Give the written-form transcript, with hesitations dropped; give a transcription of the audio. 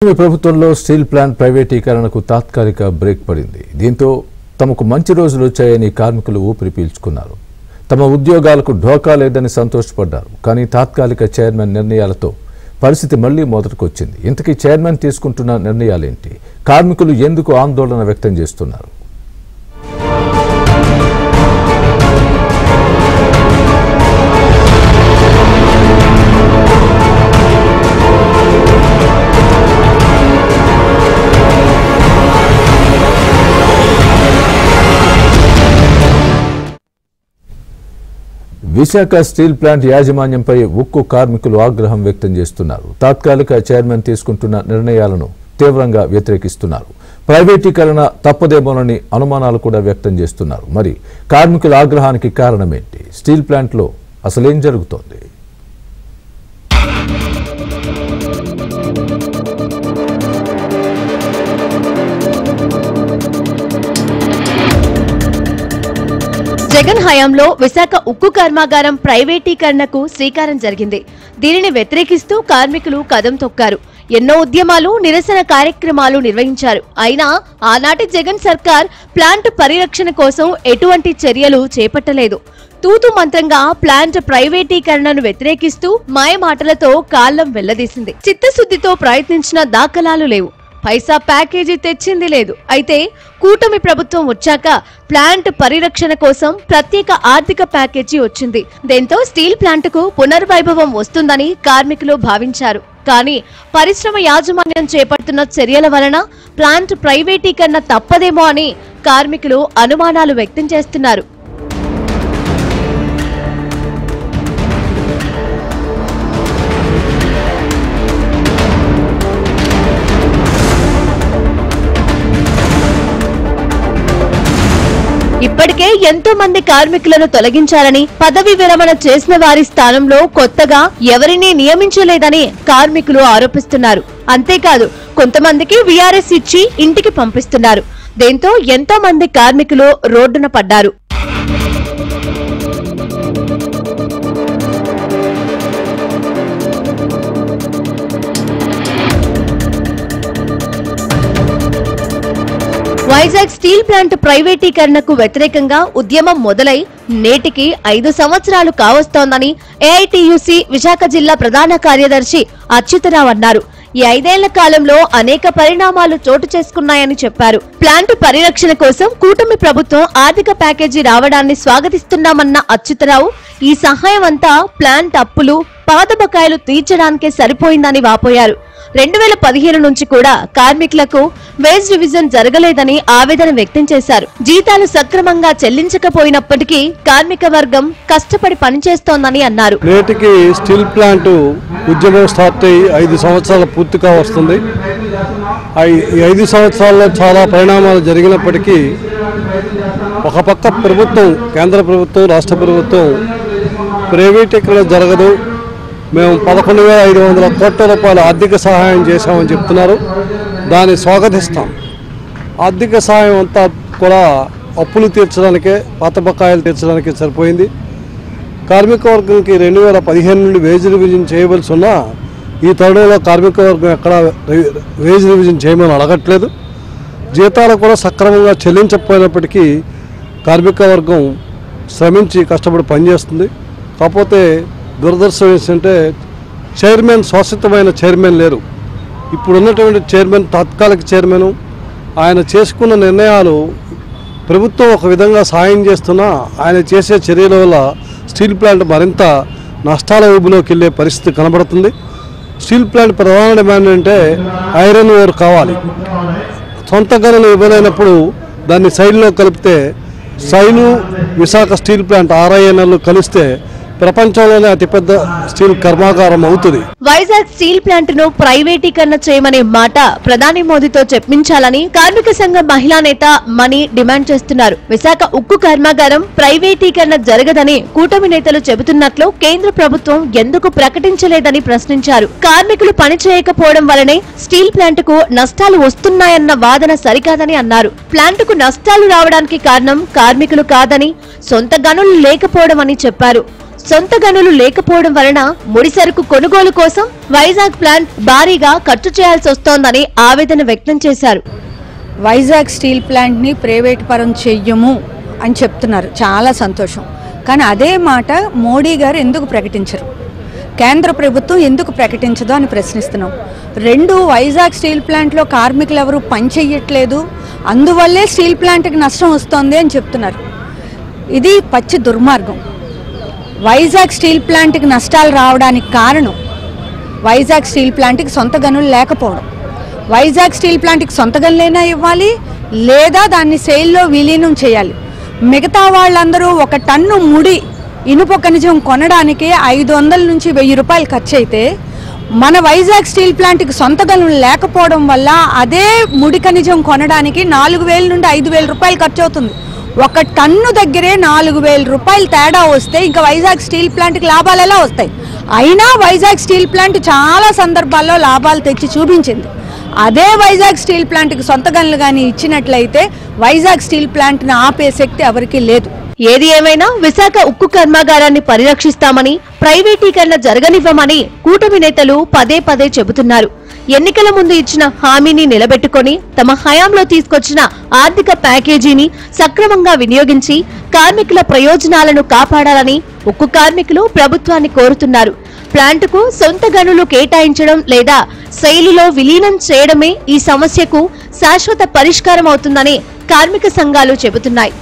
ప్రభుత్వంలో steel plant ప్రైవేటీకరణకు తాత్కాలిక బ్రేక్ పడింది. దీంతో తమకు మంచి రోజులు వచ్చాయని కార్మికులు ఊపిరి పీల్చుకున్నారు. తమ ఉద్యోగాలకు ఢోకా లేదని సంతోషపడ్డారు. కానీ తాత్కాలిక చైర్మన్ నిర్ణయాలతో పరిస్థితి మళ్లీ మొదటికొచ్చింది. ఇంతకీ చైర్మన్ తీసుకుంటున్న నిర్ణయాలేంటి? కార్మికులు ఎందుకు ఆందోళన వ్యక్తం చేస్తున్నారు? విశాఖ స్టీల్ ప్లాంట్ యాజమాన్యంపై ఉక్కు కార్మికులు ఆగ్రహం వ్యక్తం చేస్తున్నారు. తాత్కాలిక చైర్మన్ తీసుకుంటున్న నిర్ణయాలను తీవ్రంగా వ్యతిరేకిస్తున్నారు. ప్రైవేటీకరణ తప్పదేమోనని అనుమానాలు కూడా వ్యక్తం చేస్తున్నారు. మరి కార్మికుల ఆగ్రహానికి కారణమేంటి? స్టీల్ ప్లాంట్లో అసలేం జరుగుతోంది? జగన్ హయాంలో విశాఖ ఉక్కు కర్మాగారం ప్రైవేటీకరణకు శ్రీకారం జరిగింది. దీనిని వ్యతిరేకిస్తూ కార్మికులు కదం తొక్కారు. ఎన్నో ఉద్యమాలు, నిరసన కార్యక్రమాలు నిర్వహించారు. అయినా ఆనాటి జగన్ సర్కార్ ప్లాంట్ పరిరక్షణ కోసం ఎటువంటి చర్యలు చేపట్టలేదు. తూతు మంత్రంగా ప్లాంట్ ప్రైవేటీకరణను వ్యతిరేకిస్తూ మాయమాటలతో కాళ్లం వెళ్లదీసింది. చిత్తశుద్ధితో ప్రయత్నించిన దాఖలాలు లేవు. పైసా ప్యాకేజీ తెచ్చింది లేదు. అయితే కూటమి ప్రభుత్వం వచ్చాక ప్లాంట్ పరిరక్షణ కోసం ప్రత్యేక ఆర్థిక ప్యాకేజీ వచ్చింది. దీంతో స్టీల్ ప్లాంట్కు పునర్వైభవం వస్తుందని కార్మికులు భావించారు. కానీ పరిశ్రమ యాజమాన్యం చేపడుతున్న చర్యల వలన ప్లాంట్ ప్రైవేటీకరణ తప్పదేమో అని కార్మికులు అనుమానాలు వ్యక్తం చేస్తున్నారు. ఇప్పటికే ఎంతో మంది కార్మికులను తొలగించాలని, పదవి విరమణ చేసిన వారి స్థానంలో కొత్తగా ఎవరినీ నియమించలేదని కార్మికులు ఆరోపిస్తున్నారు. అంతేకాదు కొంతమందికి వీఆర్ఎస్ ఇచ్చి ఇంటికి పంపిస్తున్నారు. దీంతో ఎంతో మంది కార్మికులు రోడ్డున పడ్డారు. వైజాగ్ స్టీల్ ప్లాంట్ ప్రైవేటీకరణకు వ్యతిరేకంగా ఉద్యమం మొదలై నేటికి 5 సంవత్సరాలు కావస్తోందని ఏఐటీయూసీ విశాఖ జిల్లా ప్రధాన కార్యదర్శి అచ్యుతరావు అన్నారు. ఈ 5 ఏళ్ల కాలంలో అనేక పరిణామాలు చోటు చేసుకున్నాయని చెప్పారు. ప్లాంట్ పరిరక్షణ కోసం కూటమి ప్రభుత్వం ఆర్థిక ప్యాకేజీ రావడాన్ని స్వాగతిస్తున్నామన్న అచ్యుతరావు ఈ సహాయం అంతా ప్లాంట్ అప్పులు, పాత బకాయిలు తీర్చడానికే సరిపోయిందని వాపోయారు. 2015 నుంచి కూడా కార్మికులకు వేజ్ రివిజన్ జరగలేదని ఆవేదన వ్యక్తం చేశారు. జీతాలు సక్రమంగా చెల్లించకపోయినప్పటికీ కార్మిక వర్గం కష్టపడి పనిచేస్తోందని అన్నారు. నేటికి స్టీల్ ప్లాంట్ ఉద్యమం స్టార్ట్ అయ్యి 5 సంవత్సరాలు పూర్తిగా వస్తుంది. ఈ 5 సంవత్సరాల్లో చాలా పరిణామాలు జరిగినప్పటికీ ఒక పక్క ప్రభుత్వం, కేంద్ర ప్రభుత్వం, రాష్ట్ర ప్రభుత్వం ప్రైవేటీకరణ జరగదు, మేము 11,500 కోట్ల రూపాయల ఆర్థిక సహాయం చేశామని చెప్తున్నారు. దాన్ని స్వాగతిస్తాం. ఆర్థిక సహాయం అంతా కూడా అప్పులు తీర్చడానికే, పాత బకాయిలు తీర్చడానికే సరిపోయింది. కార్మిక వర్గంకి 2015 నుండి వేజ్ రివిజన్ చేయవలసి ఉన్నా ఈ తరుణంలో కార్మిక వర్గం ఎక్కడ వేజ్ రివిజన్ చేయమని అడగట్లేదు. జీతాలు కూడా సక్రమంగా చెల్లించకపోయినప్పటికీ కార్మిక వర్గం శ్రమించి కష్టపడి పనిచేస్తుంది. కాకపోతే దురదృష్టం ఏంటంటే చైర్మన్, శాశ్వతమైన చైర్మన్ లేరు. ఇప్పుడున్నటువంటి చైర్మన్ తాత్కాలిక చైర్మన్. ఆయన చేసుకున్న నిర్ణయాలు ప్రభుత్వం ఒక విధంగా సాయం చేస్తున్నా ఆయన చేసే చర్యల వల్ల స్టీల్ ప్లాంట్ మరింత నష్టాల ఊబిలోకి వెళ్ళే పరిస్థితి కనబడుతుంది. స్టీల్ ప్లాంట్ ప్రధాన డిమాండ్ అంటే ఐరన్ ఓర్ కావాలి. సొంత గనులు ఇవ్వలేనప్పుడు దాన్ని సైడ్లో కలిపితే సైలు విశాఖ స్టీల్ ప్లాంట్ RINL కలిస్తే ప్రపంచంలోనే అతిపెద్ద స్టీల్ కర్మాగారం అవుతుంది. వైజాగ్ స్టీల్ ప్లాంట్ ను ప్రైవేటీకరణ చేయమనే మాట ప్రధాని మోదీతో చెప్పించాలని కార్మిక సంఘ మహిళా నేత మణి డిమాండ్ చేస్తున్నారు. విశాఖ ఉక్కు కర్మాగారం ప్రైవేటీకరణ జరగదని కూటమి నేతలు చెబుతున్నట్లు కేంద్ర ప్రభుత్వం ఎందుకు ప్రకటించలేదని ప్రశ్నించారు. కార్మికులు పని చేయకపోవడం వల్లనే స్టీల్ ప్లాంట్ కు నష్టాలు వస్తున్నాయన్న వాదన సరికాదని అన్నారు. ప్లాంట్ కు నష్టాలు రావడానికి కారణం కార్మికులు కాదని, సొంత గనులు లేకపోవడం అని చెప్పారు. సొంత గనులు లేకపోవడం వలన ముడి సరుకు కొనుగోలు కోసం వైజాగ్ ప్లాంట్ భారీగా ఖర్చు చేయాల్సి వస్తోందని ఆవేదన వ్యక్తం చేశారు. వైజాగ్ స్టీల్ ప్లాంట్ని ప్రైవేట్ పరం చెయ్యము అని చెప్తున్నారు, చాలా సంతోషం. కానీ అదే మాట మోడీ గారు ఎందుకు ప్రకటించరు, కేంద్ర ప్రభుత్వం ఎందుకు ప్రకటించదు అని ప్రశ్నిస్తున్నాం. రెండు, వైజాగ్ స్టీల్ ప్లాంట్లో కార్మికులు ఎవరు పని చెయ్యట్లేదు, అందువల్లే స్టీల్ ప్లాంట్కి నష్టం వస్తుంది అని చెప్తున్నారు. ఇది పచ్చి దుర్మార్గం. వైజాగ్ స్టీల్ ప్లాంట్కి నష్టాలు రావడానికి కారణం వైజాగ్ స్టీల్ ప్లాంట్కి సొంత గనులు లేకపోవడం. వైజాగ్ స్టీల్ ప్లాంట్కి సొంత గనులైనా ఇవ్వాలి, లేదా దాన్ని సేల్లో విలీనం చేయాలి. మిగతా వాళ్ళందరూ 1 టన్ను ముడి ఇనుప ఖనిజం కొనడానికి 500 నుంచి 1000 రూపాయలు ఖర్చు అయితే, మన వైజాగ్ స్టీల్ ప్లాంట్కి సొంత గనులు లేకపోవడం వల్ల అదే ముడి ఖనిజం కొనడానికి 4000 నుండి 5000 రూపాయలు ఖర్చు అవుతుంది. 1 టన్ను దగ్గరే 4000 రూపాయలు తేడా వస్తే ఇంకా వైజాగ్ స్టీల్ ప్లాంట్కి లాభాలు ఎలా వస్తాయి? అయినా వైజాగ్ స్టీల్ ప్లాంట్ చాలా సందర్భాల్లో లాభాలు తెచ్చి చూపించింది. అదే వైజాగ్ స్టీల్ ప్లాంట్కి సొంత గనులు కానీ ఇచ్చినట్లయితే వైజాగ్ స్టీల్ ప్లాంట్ని ఆపే శక్తి ఎవరికీ లేదు. ఏది ఏమైనా విశాఖ ఉక్కు కర్మాగారాన్ని పరిరక్షిస్తామని, ప్రైవేటీకరణ జరగనివ్వమని కూటమి నేతలు పదే పదే చెబుతున్నారు. ఎన్నికల ముందు ఇచ్చిన హామీని నిలబెట్టుకుని తమ హయాంలో తీసుకొచ్చిన ఆర్థిక ప్యాకేజీని సక్రమంగా వినియోగించి కార్మికుల ప్రయోజనాలను కాపాడాలని ఉక్కు కార్మికులు ప్రభుత్వాన్ని కోరుతున్నారు. ప్లాంటుకు సొంత గనులు కేటాయించడం లేదా శైలిలో విలీనం చేయడమే ఈ సమస్యకు శాశ్వత పరిష్కారం అవుతుందని కార్మిక సంఘాలు చెబుతున్నాయి.